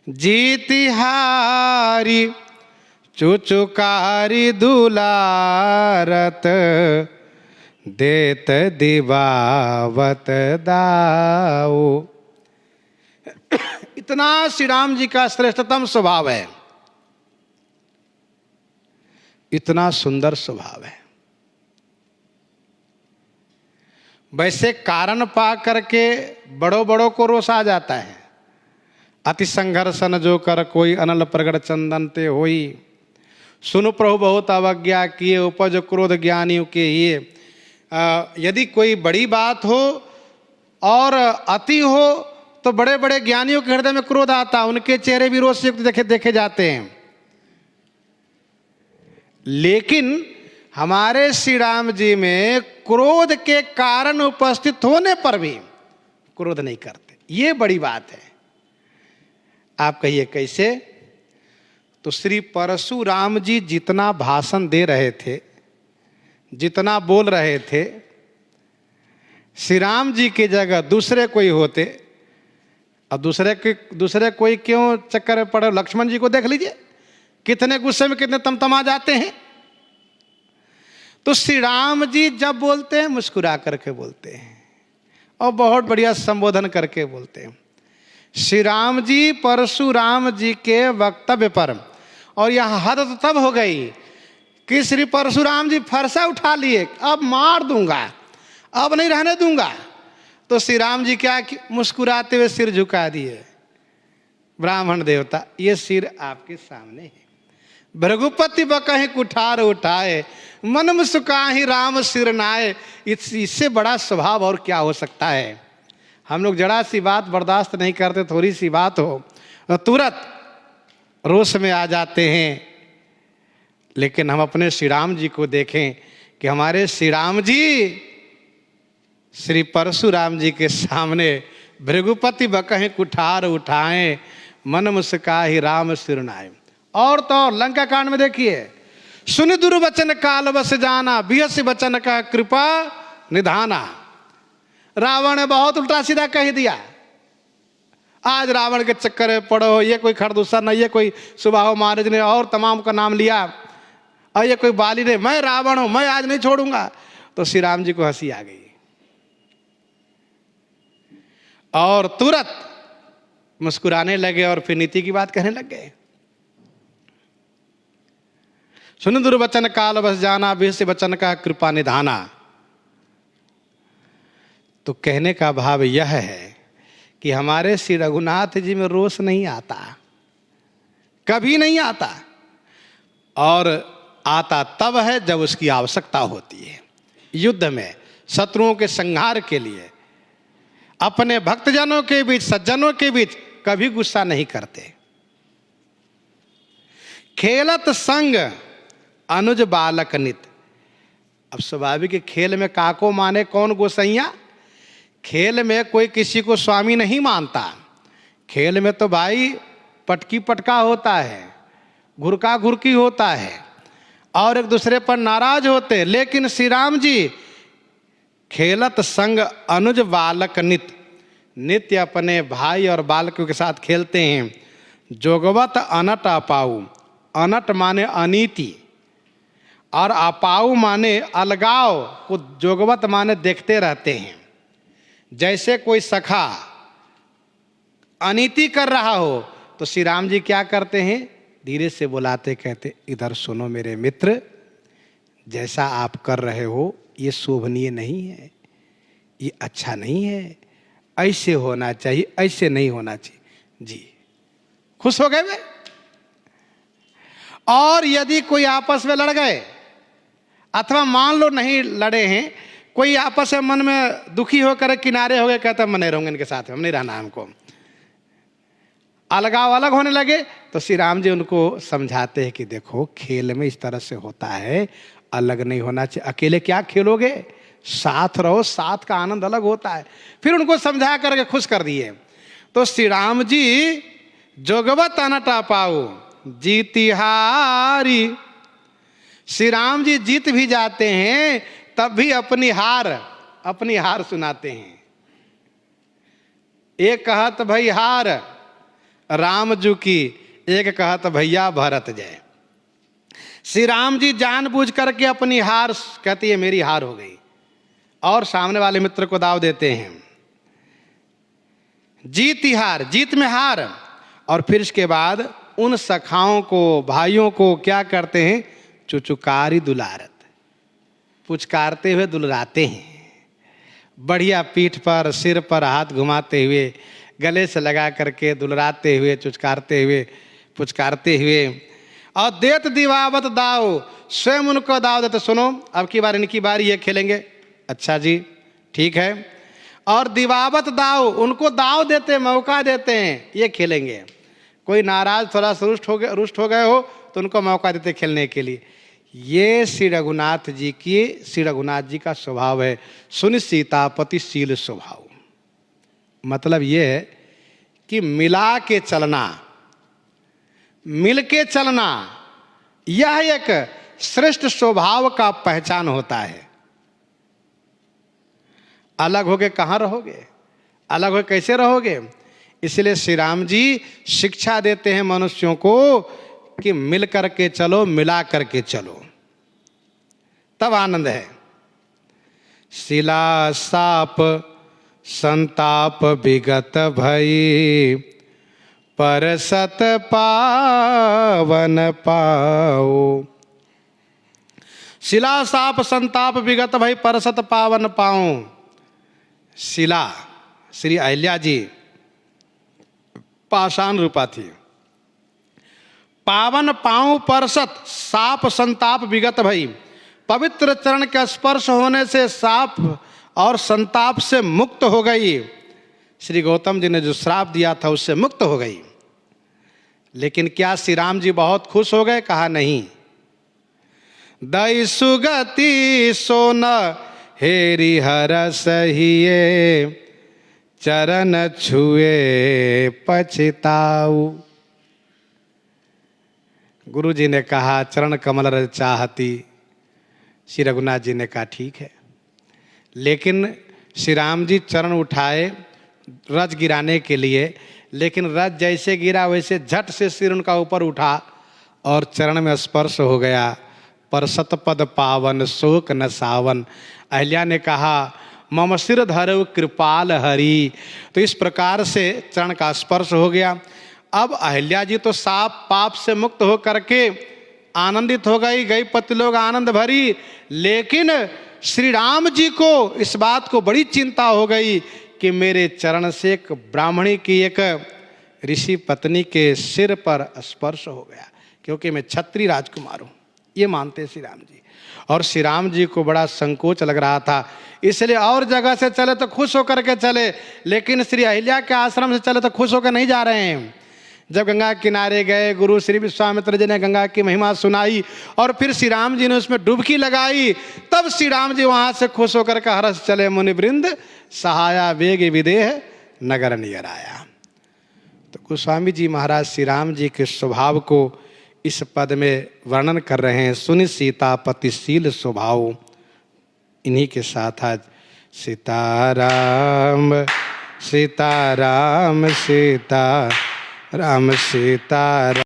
जीतिहारी चुचुकारी दुलारत, देत दिवावत दाऊ। इतना श्री राम जी का श्रेष्ठतम स्वभाव है, इतना सुंदर स्वभाव है। वैसे कारण पा करके बड़ों बड़ों को रोष आ जाता है। अति संघर्षण जो कर कोई, अनल प्रगट चंदन ते होई। सुनु प्रभु बहुत अवज्ञा किए, उपज क्रोध ज्ञानियों के ये। यदि कोई बड़ी बात हो और अति हो तो बड़े बड़े ज्ञानियों के हृदय में क्रोध आता, उनके चेहरे भी रोष से युक्त देखे जाते हैं। लेकिन हमारे श्री राम जी में क्रोध के कारण उपस्थित होने पर भी क्रोध नहीं करते, ये बड़ी बात है। आप कहिए कैसे? तो श्री परशुराम जी जितना भाषण दे रहे थे, जितना बोल रहे थे, श्री राम जी की जगह दूसरे कोई होते, अब दूसरे कोई क्यों चक्कर में पड़े? लक्ष्मण जी को देख लीजिए, कितने गुस्से में, कितने तमतमा जाते हैं। तो श्री राम जी जब बोलते हैं मुस्कुरा करके बोलते हैं और बहुत बढ़िया संबोधन करके बोलते हैं। श्री राम जी परशुराम जी के वक्तव्य पर, और यह हद तो तब हो गई कि श्री परशुराम जी फरसा उठा लिए, अब मार दूंगा, अब नहीं रहने दूंगा। तो श्री राम जी क्या मुस्कुराते हुए सिर झुका दिए। ब्राह्मण देवता, ये सिर आपके सामने है। भृगुपति बकहि कुठार उठाए, मन मुस्काहि राम सिर नाए। इससे बड़ा स्वभाव और क्या हो सकता है? हम लोग जरा सी बात बर्दाश्त नहीं करते, थोड़ी सी बात हो तो तुरंत रोष में आ जाते हैं। लेकिन हम अपने श्री राम जी को देखें कि हमारे श्री राम जी श्री परशुराम जी के सामने भृगुपति बकहि कुठार उठाए, मन मुस्काहि राम सिर नाए। और तो लंका कांड में देखिए, सुन दुर्वचन काल बस जाना, बिहस बचन का कृपा निधाना। रावण ने बहुत उल्टा सीधा कह दिया। आज रावण के चक्कर में पड़ो, ये कोई खरदूसर नहीं, ये कोई सुबाहो महाराज ने और तमाम का नाम लिया, और ये कोई बाली ने, मैं रावण हूं, मैं आज नहीं छोड़ूंगा। तो श्री राम जी को हंसी आ गई और तुरंत मुस्कुराने लगे और फिर नीति की बात कहने लग गए। सुन दुर्वचन काल बस जाना, बिहस बचन का कृपा निधाना। तो कहने का भाव यह है कि हमारे श्री रघुनाथ जी में रोष नहीं आता, कभी नहीं आता, और आता तब है जब उसकी आवश्यकता होती है। युद्ध में शत्रुओं के संहार के लिए, अपने भक्तजनों के बीच, सज्जनों के बीच कभी गुस्सा नहीं करते। खेलत संग अनुज बालक नित। अब स्वाभाविक खेल में काको माने कौन गोसैया? खेल में कोई किसी को स्वामी नहीं मानता। खेल में तो भाई पटकी पटका होता है, घुरका घुरकी होता है, और एक दूसरे पर नाराज होते। लेकिन श्री राम जी खेलत संग अनुज बालक नित, नित्य अपने भाई और बालकों के साथ खेलते हैं। जोगवत अनट अपाऊ, अनट माने अनीति और अपाऊ माने अलगाव को, जोगवत माने देखते रहते हैं। जैसे कोई सखा अनीति कर रहा हो तो श्री राम जी क्या करते हैं? धीरे से बुलाते, कहते इधर सुनो मेरे मित्र, जैसा आप कर रहे हो ये शोभनीय नहीं है, ये अच्छा नहीं है, ऐसे होना चाहिए, ऐसे नहीं होना चाहिए। जी खुश हो गए वे। और यदि कोई आपस में लड़ गए, अथवा मान लो नहीं लड़े हैं, कोई आपस में मन में दुखी होकर किनारे हो गए, कहता मैं नहीं रहूंगा इनके साथ, हम नहीं रहना, हमको अलगाव अलग होने लगे, तो श्री राम जी उनको समझाते हैं कि देखो खेल में इस तरह से होता है, अलग नहीं होना चाहिए। अकेले क्या खेलोगे, साथ रहो, साथ का आनंद अलग होता है। फिर उनको समझा करके खुश कर दिए। तो श्री राम जी जोगवत अनटा पाओ जीतिहारी। श्री राम जी जीत भी जाते हैं तब भी अपनी हार सुनाते हैं। एक कहत भाई हार, राम जू की, एक कहत भैया भरत जय। श्री राम जी जानबूझ करके अपनी हार कहती है मेरी हार हो गई, और सामने वाले मित्र को दाव देते हैं। जीत ही हार, जीत में हार। और फिर इसके बाद उन सखाओं को, भाइयों को क्या करते हैं? चुचुकारी दुलारत, पुचकारते हुए दुलराते हैं। बढ़िया पीठ पर, सिर पर हाथ घुमाते हुए, गले से लगा करके दुलराते हुए, चुचकारते हुए, पुचकारते हुए। और देत दिवावत दाव, स्वयं उनको दाव देते, सुनो अब की बार इनकी बारी, ये खेलेंगे। अच्छा जी ठीक है। और दिवावत दाव, उनको दाव देते, मौका देते हैं, ये खेलेंगे। कोई नाराज, थोड़ा सा रुष्ट हो गए हो तो उनको मौका देते खेलने के लिए। ये श्री रघुनाथ जी का स्वभाव है, सुनिश्चितापतिशील स्वभाव। मतलब ये है कि मिला के चलना, मिल के चलना, यह एक श्रेष्ठ स्वभाव का पहचान होता है। अलग होके कहाँ रहोगे? अलग होके कैसे रहोगे? इसलिए श्री राम जी शिक्षा देते हैं मनुष्यों को कि मिल करके चलो, मिला करके चलो, तब आनंद है। शिला साप संताप विगत भई, परसत पावन पाओ। शिला साप संताप विगत भई, परसत पावन पाओ। शिला श्री अहिल्या जी पाषाण रूपा थी। पावन पांव परसत, साप संताप विगत भई, पवित्र चरण के स्पर्श होने से साप और संताप से मुक्त हो गई। श्री गौतम जी ने जो श्राप दिया था उससे मुक्त हो गई। लेकिन क्या श्री राम जी बहुत खुश हो गए? कहा नहीं। दई सुगति सोन हेरी हरस हिये, चरण छुए पछताऊ। गुरु जी ने कहा चरण कमल रज चाहती, श्री रघुनाथ जी ने कहा ठीक है। लेकिन श्री राम जी चरण उठाए रज गिराने के लिए, लेकिन रज जैसे गिरा वैसे झट से सिर उनका ऊपर उठा और चरण में स्पर्श हो गया। परसत पद पावन शोक न सावन। अहिल्या ने कहा मम सिर धरव कृपाल हरि। तो इस प्रकार से चरण का स्पर्श हो गया। अब अहिल्या जी तो साप पाप से मुक्त हो करके आनंदित हो गई पति लोग आनंद भरी। लेकिन श्री राम जी को इस बात को बड़ी चिंता हो गई कि मेरे चरण से एक ब्राह्मणी की, एक ऋषि पत्नी के सिर पर स्पर्श हो गया, क्योंकि मैं क्षत्रिय राजकुमार हूँ, ये मानते श्री राम जी। और श्री राम जी को बड़ा संकोच लग रहा था, इसलिए और जगह से चले तो खुश होकर के चले, लेकिन श्री अहिल्या के आश्रम से चले तो खुश होकर नहीं जा रहे हैं। जब गंगा किनारे गए, गुरु श्री विश्वामित्र जी ने गंगा की महिमा सुनाई और फिर श्री राम जी ने उसमें डुबकी लगाई, तब श्री राम जी वहाँ से खुश होकर के हर्ष चले। मुनि वृंद सहाया वेग विदेह नगर नियर आया। तो गोस्वामी जी महाराज श्री राम जी के स्वभाव को इस पद में वर्णन कर रहे हैं। सुनि सीतापतिशील स्वभाव। इन्हीं के साथ आज सीताराम सीताराम सीताराम सीताराम।